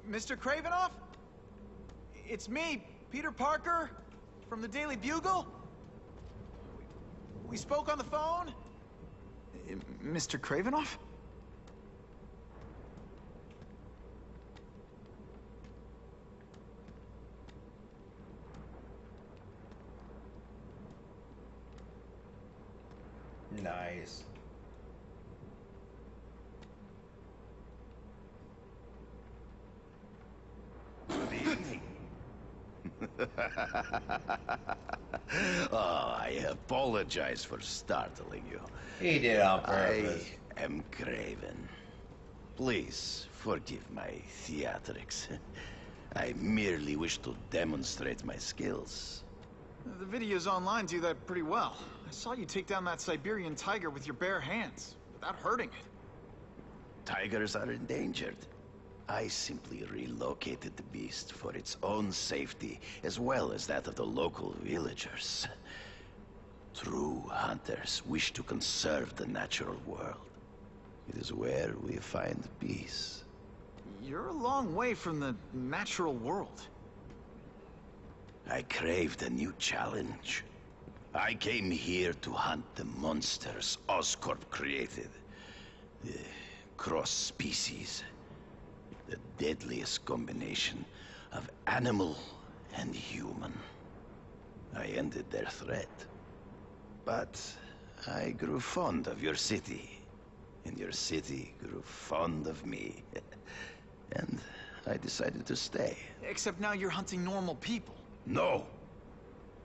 Mr. Kravinoff? It's me, Peter Parker, from the Daily Bugle. We spoke on the phone? Mr. Kravinoff? Nice. Good evening. Oh, I apologize for startling you. He did on purpose. I am Craven. Please forgive my theatrics. I merely wish to demonstrate my skills. The videos online do that pretty well. I saw you take down that Siberian tiger with your bare hands, without hurting it. Tigers are endangered. I simply relocated the beast for its own safety, as well as that of the local villagers. True hunters wish to conserve the natural world. It is where we find peace. You're a long way from the natural world. I craved a new challenge. I came here to hunt the monsters Oscorp created. The cross-species. The deadliest combination of animal and human. I ended their threat. But I grew fond of your city. And your city grew fond of me. And I decided to stay. Except now you're hunting normal people. No.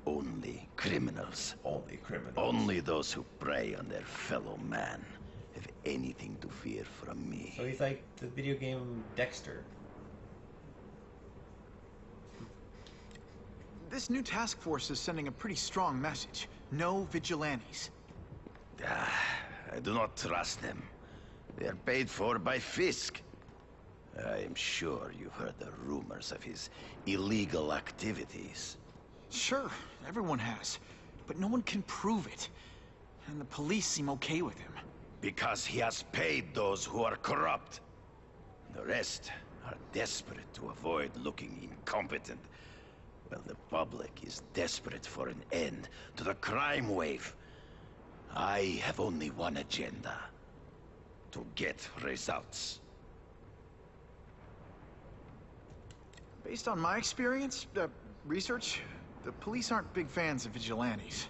Only criminals. Only criminals. Only those who prey on their fellow man have anything to fear from me. So he's like the video game Dexter. This new task force is sending a pretty strong message. No vigilantes. I do not trust them. They are paid for by Fisk. I am sure you've heard the rumors of his illegal activities. Sure, everyone has. But no one can prove it. And the police seem okay with him. Because he has paid those who are corrupt. The rest are desperate to avoid looking incompetent. Well, the public is desperate for an end to the crime wave. I have only one agenda. To get results. Based on my experience, research, the police aren't big fans of vigilantes.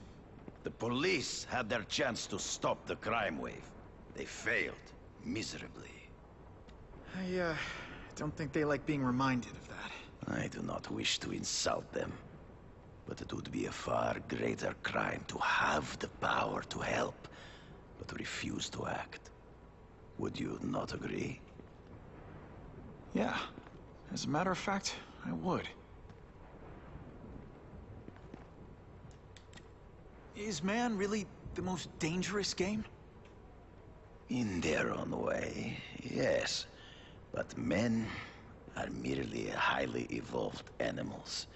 The police had their chance to stop the crime wave. They failed, miserably. I don't think they like being reminded of that. I do not wish to insult them. But it would be a far greater crime to have the power to help, but to refuse to act. Would you not agree? Yeah. As a matter of fact, I would. Is man really the most dangerous game? In their own way, yes. But men are merely highly evolved animals.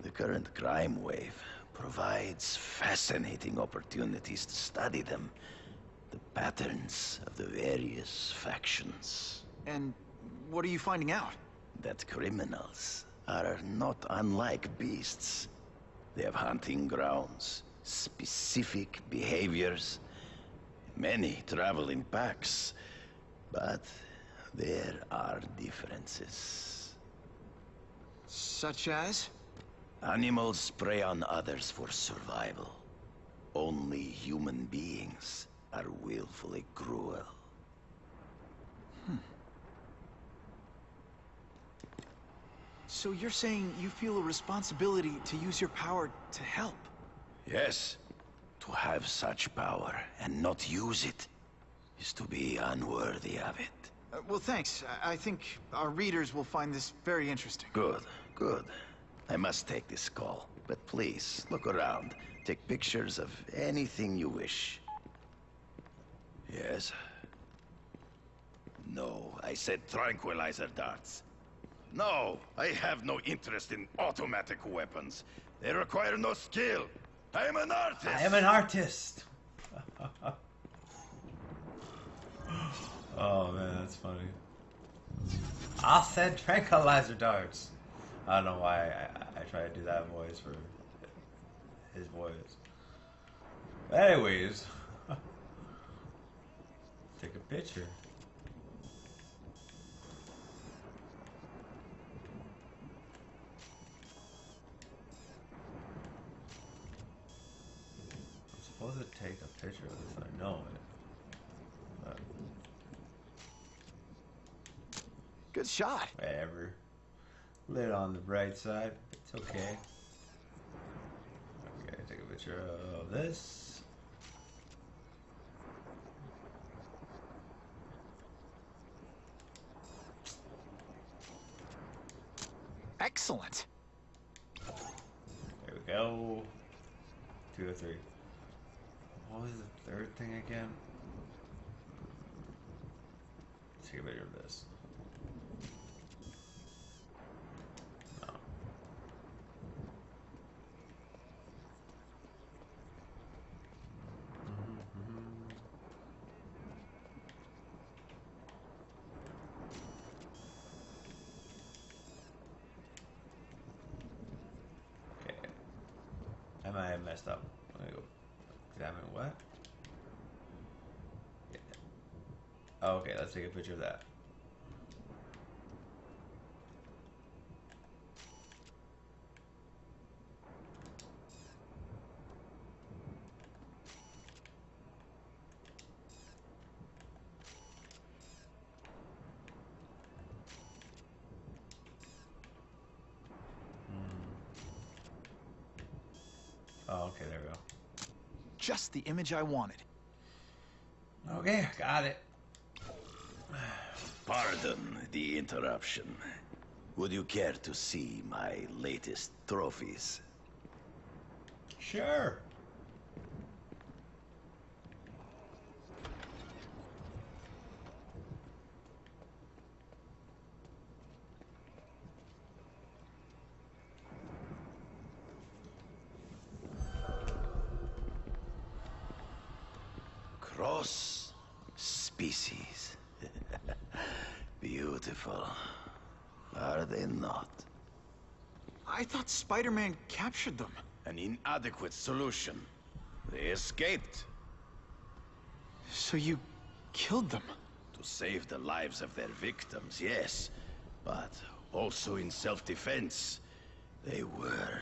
The current crime wave provides fascinating opportunities to study them. The patterns of the various factions. And what are you finding out? That criminals are not unlike beasts. They have hunting grounds, specific behaviors. Many travel in packs, but there are differences. Such as? Animals prey on others for survival. Only human beings are willfully cruel. So you're saying you feel a responsibility to use your power to help? Yes. To have such power and not use it is to be unworthy of it. Well, thanks. I think our readers will find this very interesting. Good, good. I must take this call, but please, look around. Take pictures of anything you wish. Yes? No, I said tranquilizer darts. No, I have no interest in automatic weapons. They require no skill. I am an artist! I am an artist! Oh man, that's funny. I said tranquilizer darts. I don't know why I try to do that voice for his voice. But anyways, take a picture. I'm supposed to take a picture of this. I know it. But Good shot. whatever. Lit on the bright side. It's okay. Okay, take a picture of this. Excellent. There we go. 2 or 3. What was the third thing again? Let's take a picture of this. No. Okay. I might have messed up. Let me go examine what? Yeah. Oh, okay, let's take a picture of that. Oh, okay, there we go. Just the image I wanted. Okay, got it. Pardon the interruption. Would you care to see my latest trophies? Sure. Cross species. Beautiful. Are they not? I thought Spider-Man captured them. An inadequate solution. They escaped So you killed them? to save the lives of their victims, yes. But also in self-defense. They were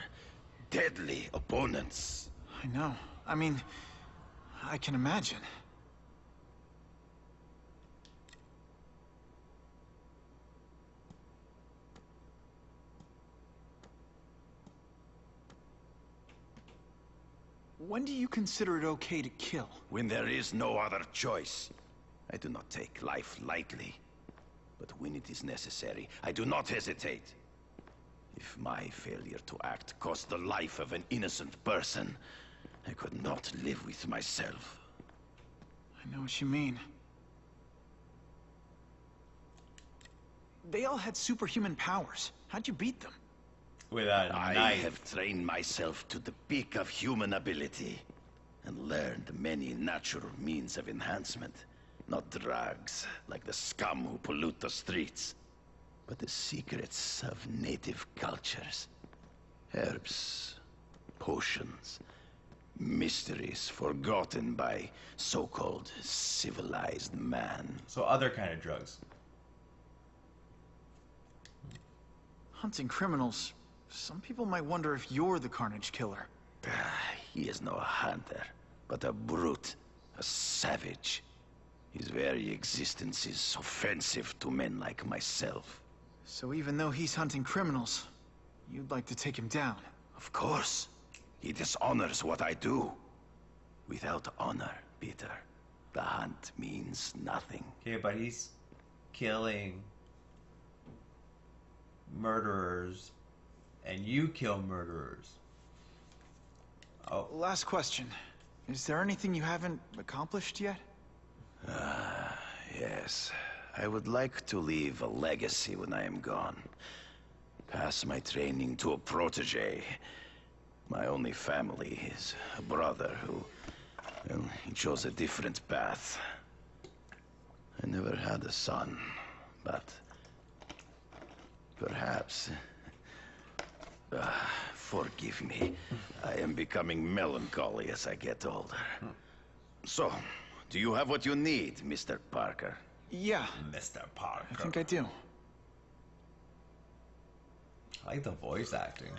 deadly opponents. I know. I mean, I can imagine. When do you consider it okay to kill? When there is no other choice. I do not take life lightly. But when it is necessary, I do not hesitate. If my failure to act cost the life of an innocent person, I could not live with myself. I know what you mean. They all had superhuman powers. How'd you beat them? With a I knife. have trained myself to the peak of human ability and learned many natural means of enhancement. Not drugs, like the scum who pollute the streets, but the secrets of native cultures. Herbs, potions, mysteries forgotten by so-called civilized man. So other kind of drugs. Hunting criminals. Some people might wonder if you're the Carnage Killer. He is no hunter, but a brute, a savage. His very existence is offensive to men like myself. So even though he's hunting criminals, you'd like to take him down? Of course. He dishonors what I do. Without honor, Peter, the hunt means nothing. Okay, but he's killing murderers, and you kill murderers. Oh, Last question. Is there anything you haven't accomplished yet? Yes. I would like to leave a legacy when I am gone. Pass my training to a protege. My only family is a brother who, well, he chose a different path. I never had a son, but perhaps. Forgive me. I am becoming melancholy as I get older. So, do you have what you need, Mr. Parker? Yeah, Mr. Parker. I think I do. I like the voice acting.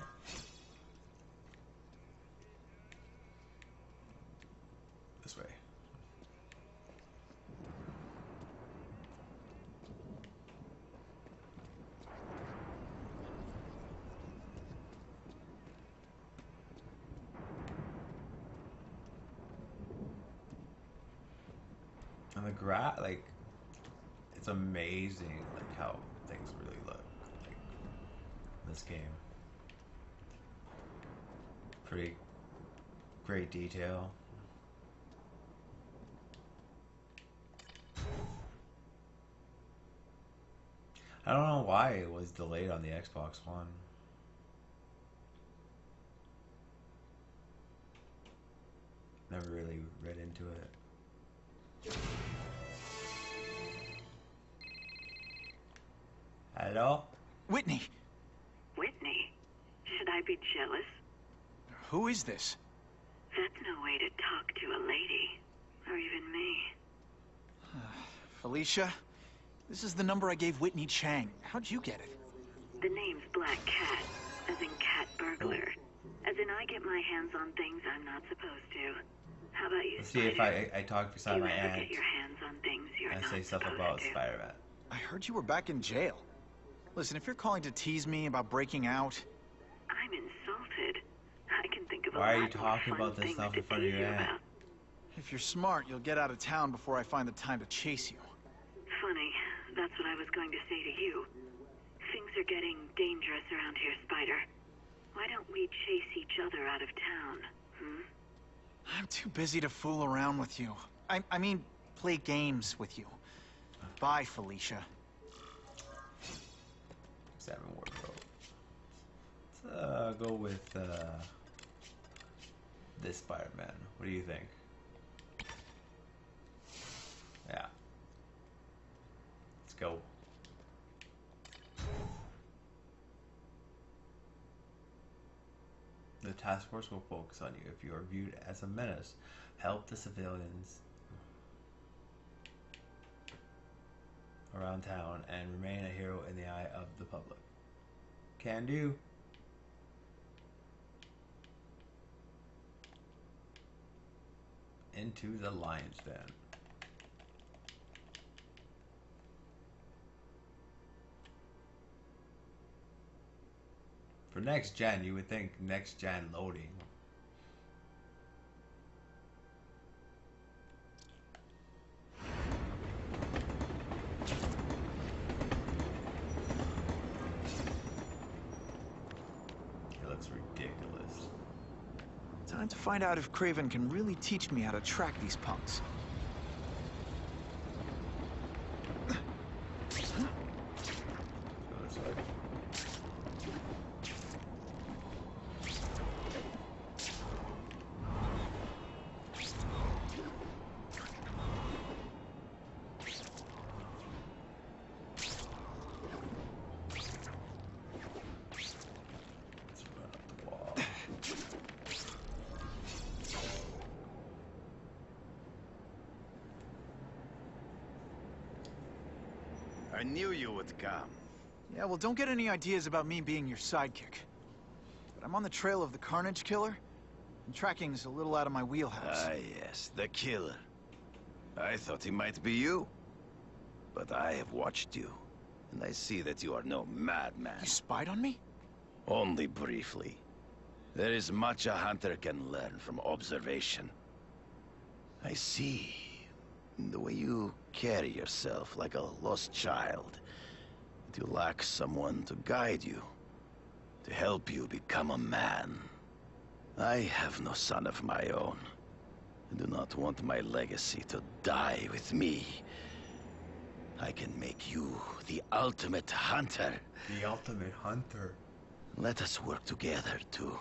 This way. And the like, it's amazing, like, how things really look, like, in this game. Pretty great detail. I don't know why it was delayed on the Xbox One. Never really read into it. Hello? Whitney! Whitney? Should I be jealous? Who is this? That's no way to talk to a lady. Or even me. Felicia? This is the number I gave Whitney Chang. How'd you get it? The name's Black Cat, as in cat burglar. As in I get my hands on things I'm not supposed to. How about you, Let's see if I talk beside you my ever aunt get your hands on things you're and not say stuff supposed about to? Spider-Man. I heard you were back in jail. Listen, if you're calling to tease me about breaking out... I'm insulted. I can think of Why a are you lot more talking fun about this things stuff to in front of tease your you aunt? about. If you're smart, you'll get out of town before I find the time to chase you. Funny, that's what I was going to say to you. Things are getting dangerous around here, Spider. Why don't we chase each other out of town, hmm? I'm too busy to fool around with you. I mean, play games with you. Bye, Felicia. 7 wardrobe. Let's go with this Spider-Man. What do you think? Yeah. Let's go. The task force will focus on you if you are viewed as a menace. Help the civilians around town and remain a hero in the eye of the public. Can do. Into the lion's den. For next gen, you would think next gen loading. It looks ridiculous. Time to find out if Craven can really teach me how to track these punks. Go this way. Let's run up the wall. I knew you would come. Yeah, well, don't get any ideas about me being your sidekick. But I'm on the trail of the Carnage Killer, and tracking's a little out of my wheelhouse. Ah, yes, the killer. I thought he might be you. But I have watched you, and I see that you are no madman. You spied on me? Only briefly. There is much a hunter can learn from observation. I see the way you carry yourself like a lost child. That you lack someone to guide you, to help you become a man. I have no son of my own. I do not want my legacy to die with me. I can make you the ultimate hunter. The ultimate hunter. Let us work together to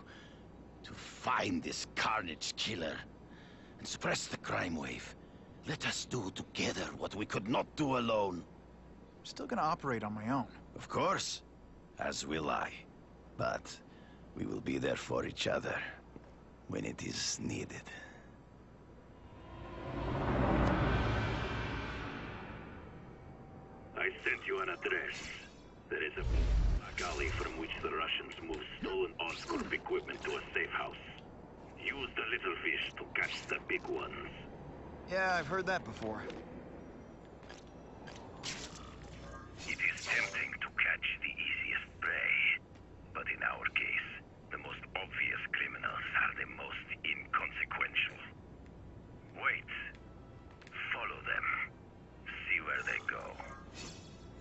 find this Carnage Killer and suppress the crime wave. Let us do together what we could not do alone. I'm still gonna operate on my own. Of course. as will I. But we will be there for each other when it is needed. I sent you an address. There is a galley from which the Russians move stolen Oscorp equipment to a safe house. Use the little fish to catch the big ones. Yeah, I've heard that before. It is tempting to catch the easiest prey, but in our case, the most obvious criminals are the most inconsequential. Wait. Follow them. See where they go.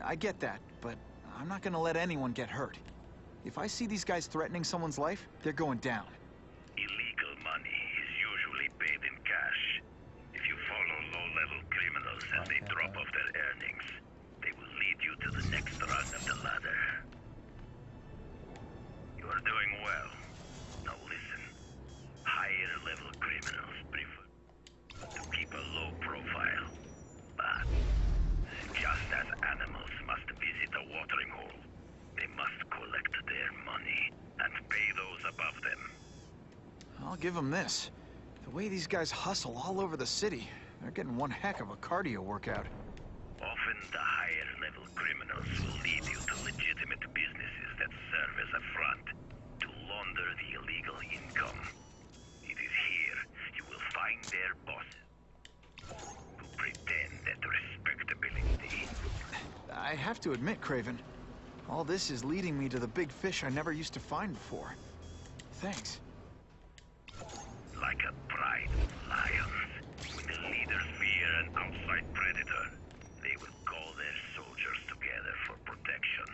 I get that, but I'm not gonna let anyone get hurt. If I see these guys threatening someone's life, they're going down. Illegal money is usually paid in cash. If you follow low-level criminals and they drop off their earnings, they will lead you to the next rung of the ladder. You are doing well. Now listen. Higher-level criminals prefer to keep a low profile. But just as animals must visit a watering hole, they must collect their money and pay those above them. I'll give them this. The way these guys hustle all over the city, they're getting one heck of a cardio workout. Often the higher-level criminals will lead you to legitimate businesses that serve as a front to launder the illegal income. It is here you will find their bosses who pretend that respectability. I have to admit, Craven, all this is leading me to the big fish I never used to find before. Thanks. Like a pride of lions, when the leaders fear an outside predator, they will call their soldiers together for protection.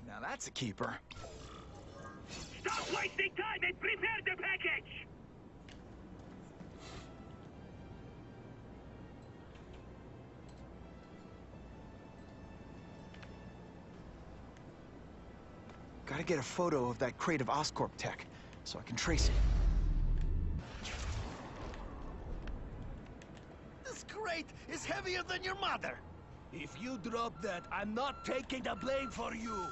Now that's a keeper. Stop wasting time and prepare the package! Gotta get a photo of that crate of Oscorp tech, so I can trace it. This crate is heavier than your mother. If you drop that, I'm not taking the blame for you.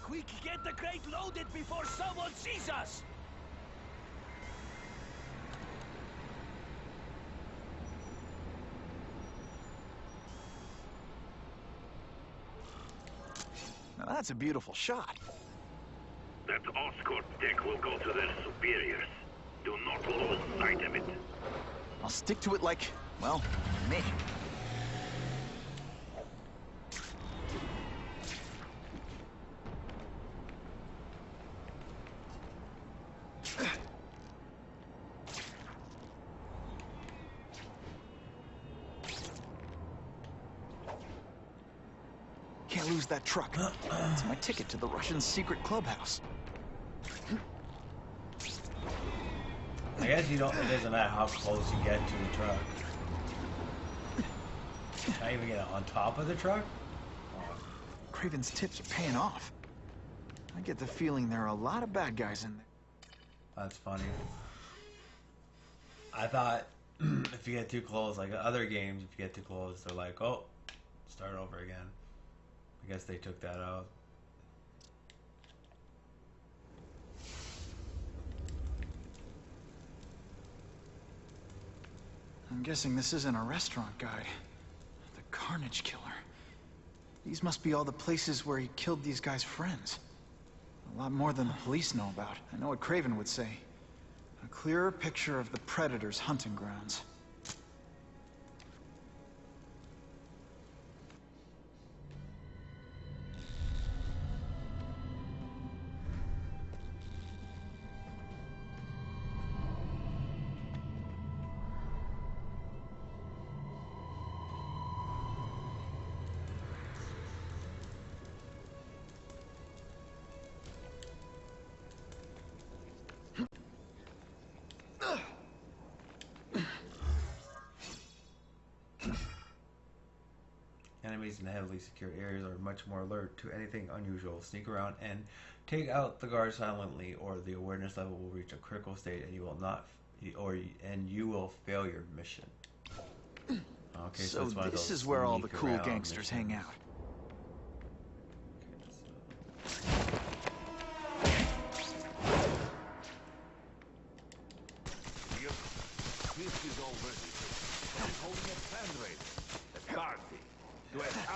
Quick, get the crate loaded before someone sees us! Now that's a beautiful shot. That Oscorp tech will go to their superiors. Do not lose sight of it. I'll stick to it like, well, me. Can't lose that truck. It's my ticket to the Russian secret clubhouse. I guess you don't. It doesn't matter how close you get to the truck. Can I even get on top of the truck? Craven's tips are paying off. I get the feeling there are a lot of bad guys in there. That's funny. I thought if you get too close, like other games, if you get too close, they're like, oh, start over again. I guess they took that out. I'm guessing this isn't a restaurant guide. The Carnage Killer. These must be all the places where he killed these guys' friends. A lot more than the police know about. I know what Craven would say. A clearer picture of the Predator's hunting grounds. Enemies in heavily secured areas are much more alert to anything unusual. Sneak around and take out the guard silently, or the awareness level will reach a critical state, and you will not, and you will fail your mission. Okay, So it's one of this those is where all the sneak cool around gangsters hang missions. out. Okay, so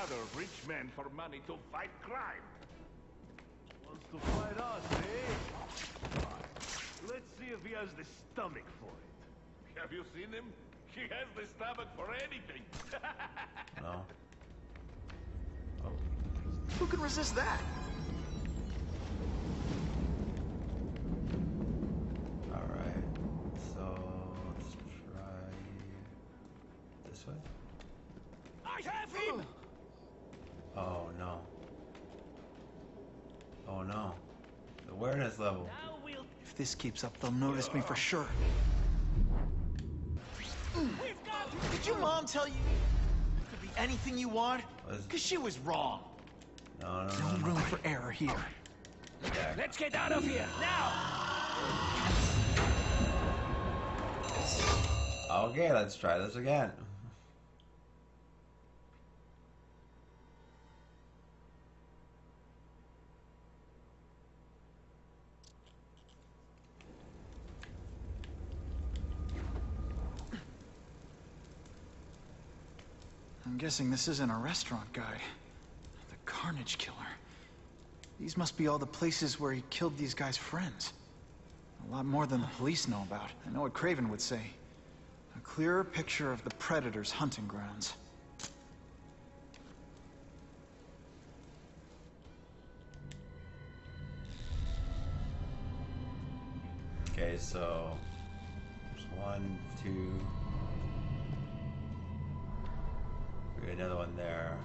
other rich men for money to fight crime. Wants to fight us, eh? Fine. Let's see if he has the stomach for it. Have you seen him? He has the stomach for anything. No. Oh. Who can resist that? Alright. So let's try this way. I have him! Oh no. Oh no. The awareness level. Now we'll... If this keeps up, they'll notice me for sure. We've got him! Did your mom tell you it could be anything you want? Because she was wrong. No, no, No no, no. room for error here. Yeah. Let's get out of here, now! Okay, let's try this again. I'm guessing this isn't a restaurant guide. The Carnage Killer. These must be all the places where he killed these guys' friends. A lot more than the police know about. I know what Craven would say. A clearer picture of the Predator's hunting grounds. Okay, so there's 1, 2. We got another one there.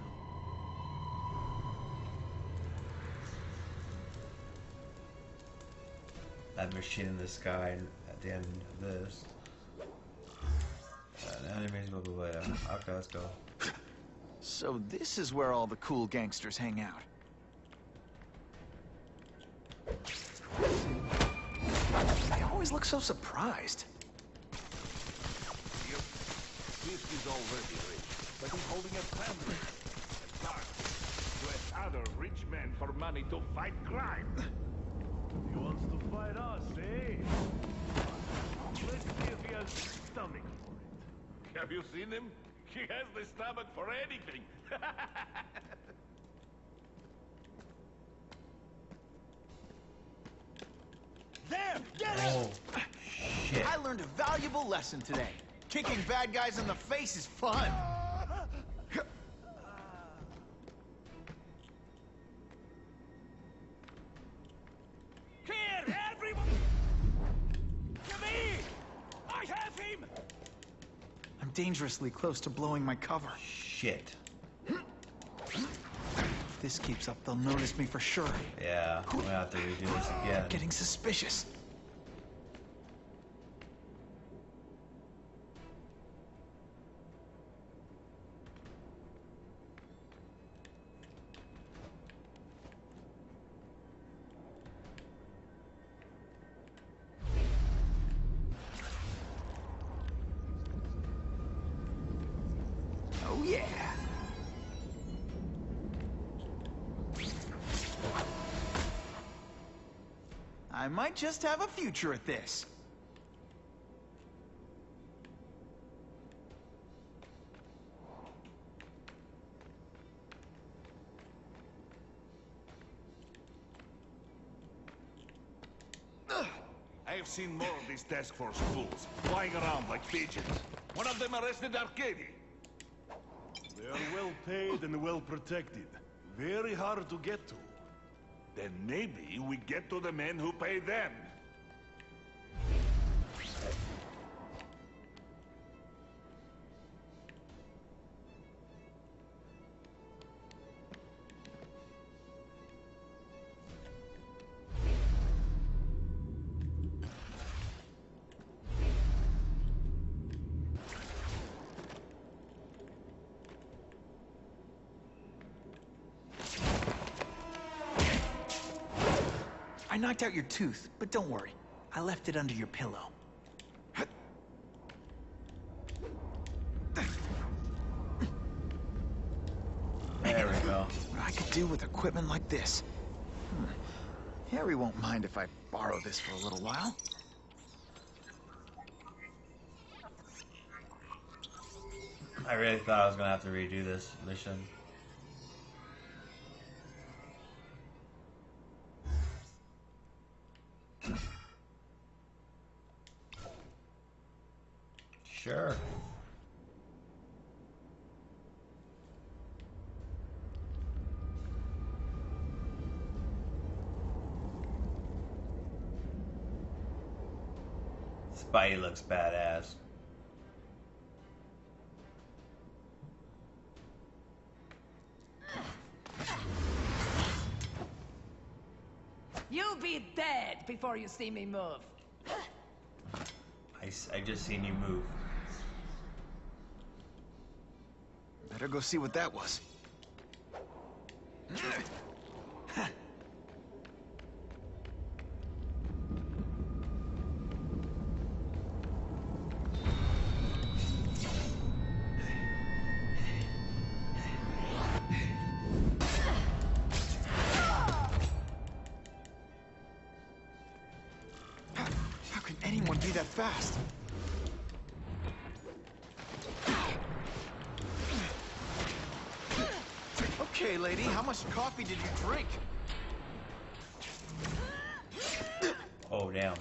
That machine in the sky at the end of this. Enemies, blah blah blah. Okay, let's go. So this is where all the cool gangsters hang out. They always look so surprised. This is already rich, but he's holding a family. A car. To other rich men for money to fight crime. He wants to fight us, eh? Let's see if he has the stomach for it. Have you seen him? He has the stomach for anything. There! Get him! Oh, shit. I learned a valuable lesson today. Kicking bad guys in the face is fun. Here, everyone! To me! I have him! I'm dangerously close to blowing my cover. Shit. If this keeps up, they'll notice me for sure. Yeah, we have to redo this again. Getting suspicious. Oh yeah. I might just have a future at this. I have seen more of these task force fools, flying around like pigeons. One of them arrested Arcady. They are well paid and well protected. Very hard to get to. Then maybe we get to the men who pay them. I knocked out your tooth, but don't worry. I left it under your pillow. There we go. What I could do with equipment like this. Harry won't mind if I borrow this for a little while. I really thought I was gonna have to redo this mission. Sure. Spidey looks badass. You'll be dead before you see me move. I just seen you move. Better go see what that was. How can anyone be that fast? Okay, lady, how much coffee did you drink? Oh, damn.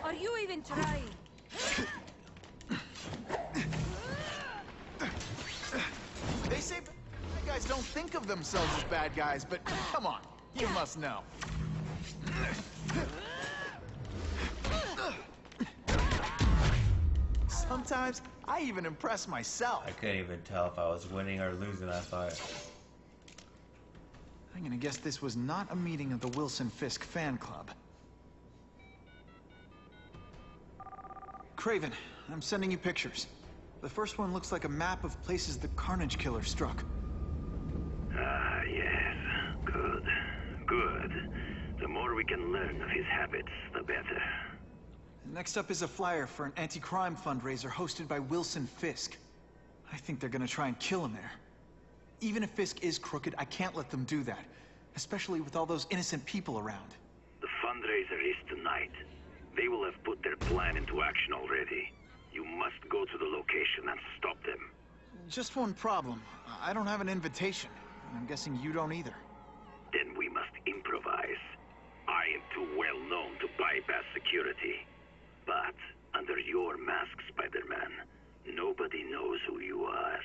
Are you even trying? They say bad guys don't think of themselves as bad guys, but come on, you must know. Sometimes I even impress myself. I couldn't even tell if I was winning or losing. I thought. I'm gonna guess this was not a meeting of the Wilson Fisk fan club. Craven, I'm sending you pictures. The first one looks like a map of places the Carnage Killer struck. Ah, yes. Good. Good. The more we can learn of his habits, the better. Next up is a flyer for an anti-crime fundraiser hosted by Wilson Fisk. I think they're gonna try and kill him there. Even if Fisk is crooked, I can't let them do that. Especially with all those innocent people around. The fundraiser is tonight. They will have put their plan into action already. You must go to the location and stop them. Just one problem. I don't have an invitation. I'm guessing you don't either. Then we must improvise. I am too well known to bypass security. But under your mask, Spider-Man, nobody knows who you are.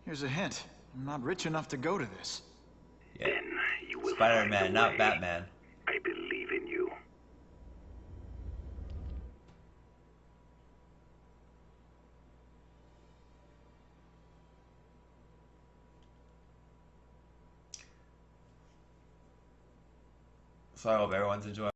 Here's a hint. I'm not rich enough to go to this. Yeah. Then you will Spider-Man, find a not way. Batman. I believe in you. So I hope everyone's enjoying.